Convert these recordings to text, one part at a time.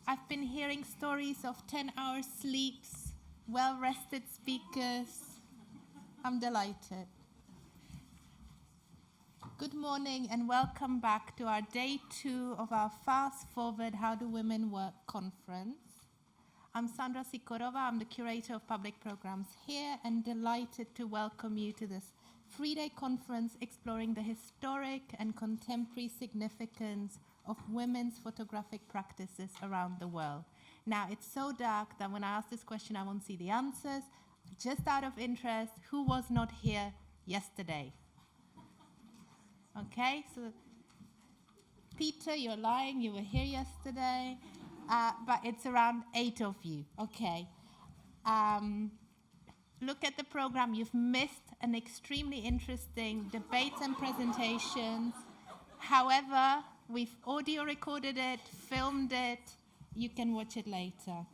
I've been hearing stories of 10-hour sleeps, well-rested speakers. I'm delighted. Good morning and welcome back to our day 2 of our Fast Forward How Do Women Work conference. I'm Sandra Sykorova, I'm the curator of public programs here and delighted to welcome you to this 3-day conference exploring the historic and contemporary significance of women's photographic practices around the world. Now, it's so dark that when I ask this question, I won't see the answers. Just out of interest, who was not here yesterday? Okay, so Peter, you're lying, you were here yesterday, but it's around 8 of you, okay. Look at the program, you've missed an extremely interesting debates and presentations. However, we've audio recorded it, filmed it, you can watch it later.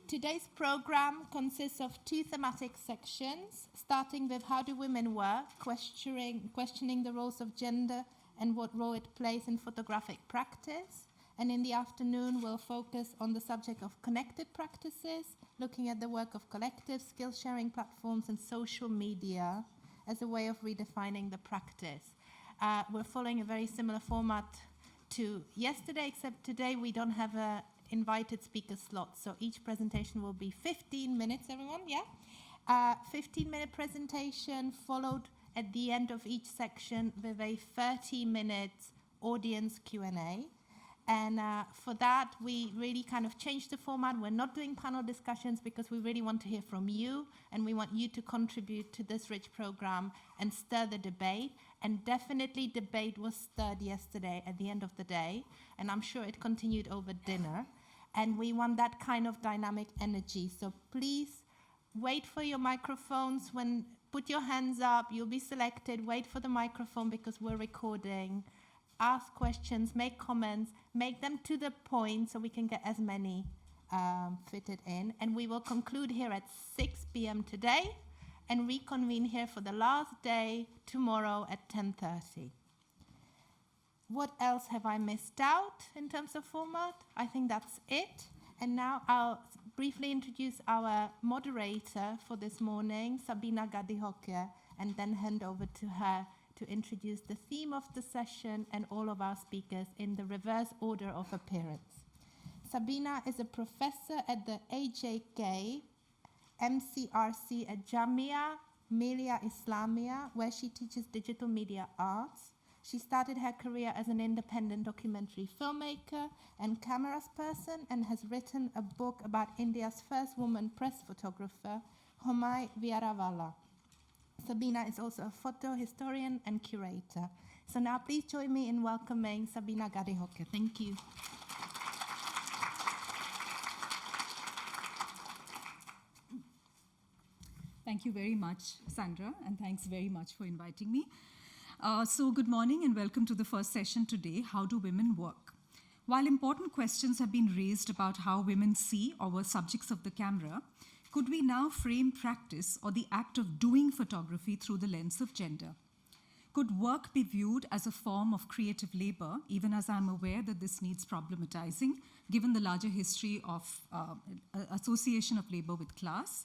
Today's program consists of 2 thematic sections, starting with how do women work, questioning the roles of gender and what role it plays in photographic practice. And in the afternoon, we'll focus on the subject of connected practices, looking at the work of collectives, skill-sharing platforms, and social media as a way of redefining the practice. We're following a very similar format to yesterday, except today we don't have an invited speaker slot. So each presentation will be 15 minutes, everyone, yeah? 15-minute presentation followed at the end of each section with a 30-minute audience Q&A. And for that, we really kind of changed the format. We're not doing panel discussions because we really want to hear from you, and we want you to contribute to this rich program and stir the debate. And definitely debate was stirred yesterday at the end of the day, and I'm sure it continued over dinner. And we want that kind of dynamic energy. So please wait for your microphones. Put your hands up, you'll be selected. Wait for the microphone because we're recording. Ask questions, make comments, make them to the point so we can get as many fitted in. And we will conclude here at 6 p.m. today and reconvene here for the last day tomorrow at 10:30. What else have I missed out in terms of format? I think that's it. And now I'll briefly introduce our moderator for this morning, Sabeena Gadihoke, and then hand over to her to introduce the theme of the session and all of our speakers in the reverse order of appearance. Sabeena is a professor at the AJK MCRC at Jamia Millia Islamia, where she teaches digital media arts. She started her career as an independent documentary filmmaker and cameras person and has written a book about India's first woman press photographer, Homai Viaravala. Sabeena is also a photo historian and curator. So now please join me in welcoming Sabeena Gadihoke. Thank you. Thank you very much, Sandra, and thanks very much for inviting me. So good morning and welcome to the first session today, How Do Women Work? While important questions have been raised about how women see or were subjects of the camera, could we now frame practice or the act of doing photography through the lens of gender? Could work be viewed as a form of creative labor, even as I'm aware that this needs problematizing, given the larger history of association of labor with class?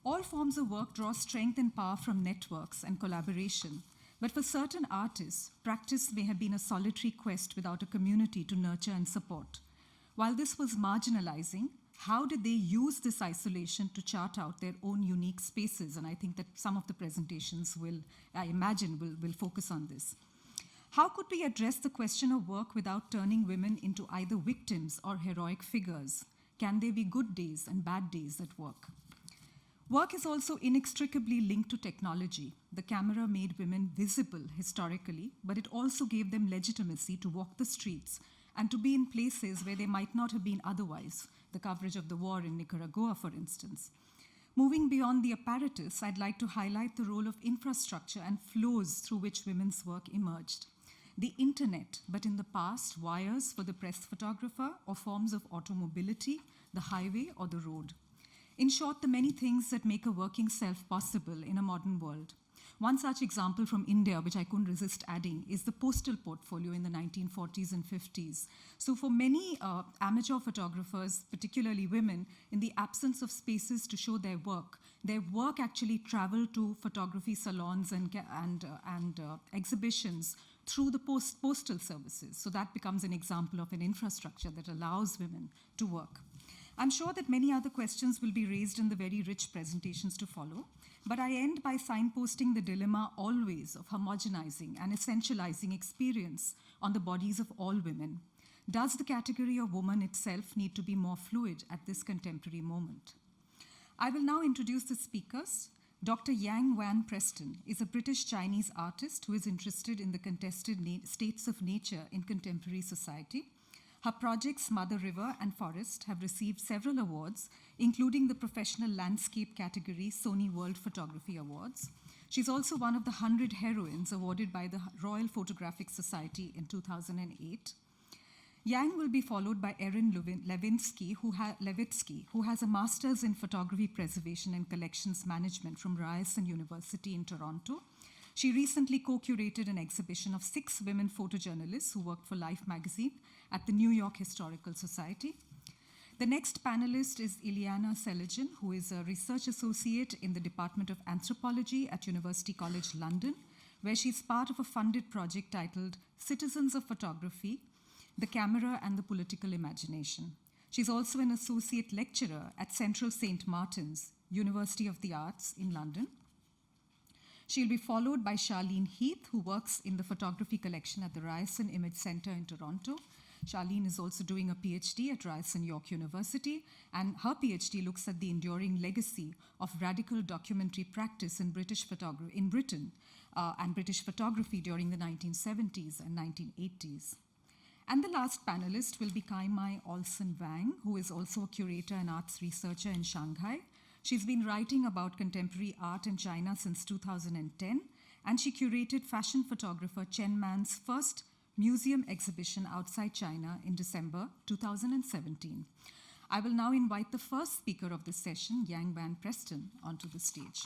All forms of work draw strength and power from networks and collaboration, but for certain artists, practice may have been a solitary quest without a community to nurture and support. While this was marginalizing, how did they use this isolation to chart out their own unique spaces? And I think that some of the presentations I imagine, will focus on this. How could we address the question of work without turning women into either victims or heroic figures? Can there be good days and bad days at work? Work is also inextricably linked to technology. The camera made women visible historically, but it also gave them legitimacy to walk the streets and to be in places where they might not have been otherwise, the coverage of the war in Nicaragua, for instance. Moving beyond the apparatus, I'd like to highlight the role of infrastructure and flows through which women's work emerged. The internet, but in the past, wires for the press photographer or forms of automobility, the highway or the road. In short, the many things that make a working self possible in a modern world. One such example from India, which I couldn't resist adding, is the postal portfolio in the 1940s and 50s. So for many amateur photographers, particularly women, in the absence of spaces to show their work actually traveled to photography salons and exhibitions through the postal services. So that becomes an example of an infrastructure that allows women to work. I'm sure that many other questions will be raised in the very rich presentations to follow, but I end by signposting the dilemma always of homogenizing and essentializing experience on the bodies of all women. Does the category of woman itself need to be more fluid at this contemporary moment? I will now introduce the speakers. Dr. Yang Wan Preston is a British-Chinese artist who is interested in the contested states of nature in contemporary society. Her projects, Mother River and Forest, have received several awards, including the Professional Landscape category Sony World Photography Awards. She's also one of the 100 heroines awarded by the Royal Photographic Society in 2008. Yang will be followed by Erin Levitsky, who has a master's in photography preservation and collections management from Ryerson University in Toronto. She recently co-curated an exhibition of 6 women photojournalists who worked for Life magazine at the New York Historical Society. The next panelist is Iliana Seligen, who is a research associate in the Department of Anthropology at University College London, where she's part of a funded project titled Citizens of Photography, the Camera and the Political Imagination. She's also an associate lecturer at Central St. Martin's, University of the Arts in London. She'll be followed by Charlene Heath, who works in the photography collection at the Ryerson Image Center in Toronto. Charlene is also doing a PhD at Ryerson York University, and her PhD looks at the enduring legacy of radical documentary practice in Britain and British photography during the 1970s and 1980s. And the last panelist will be Kai-Mai Olsen Wang, who is also a curator and arts researcher in Shanghai. She's been writing about contemporary art in China since 2010, and she curated fashion photographer Chen Man's first museum exhibition outside China in December 2017. I will now invite the first speaker of this session, Yang Wan Preston, onto the stage.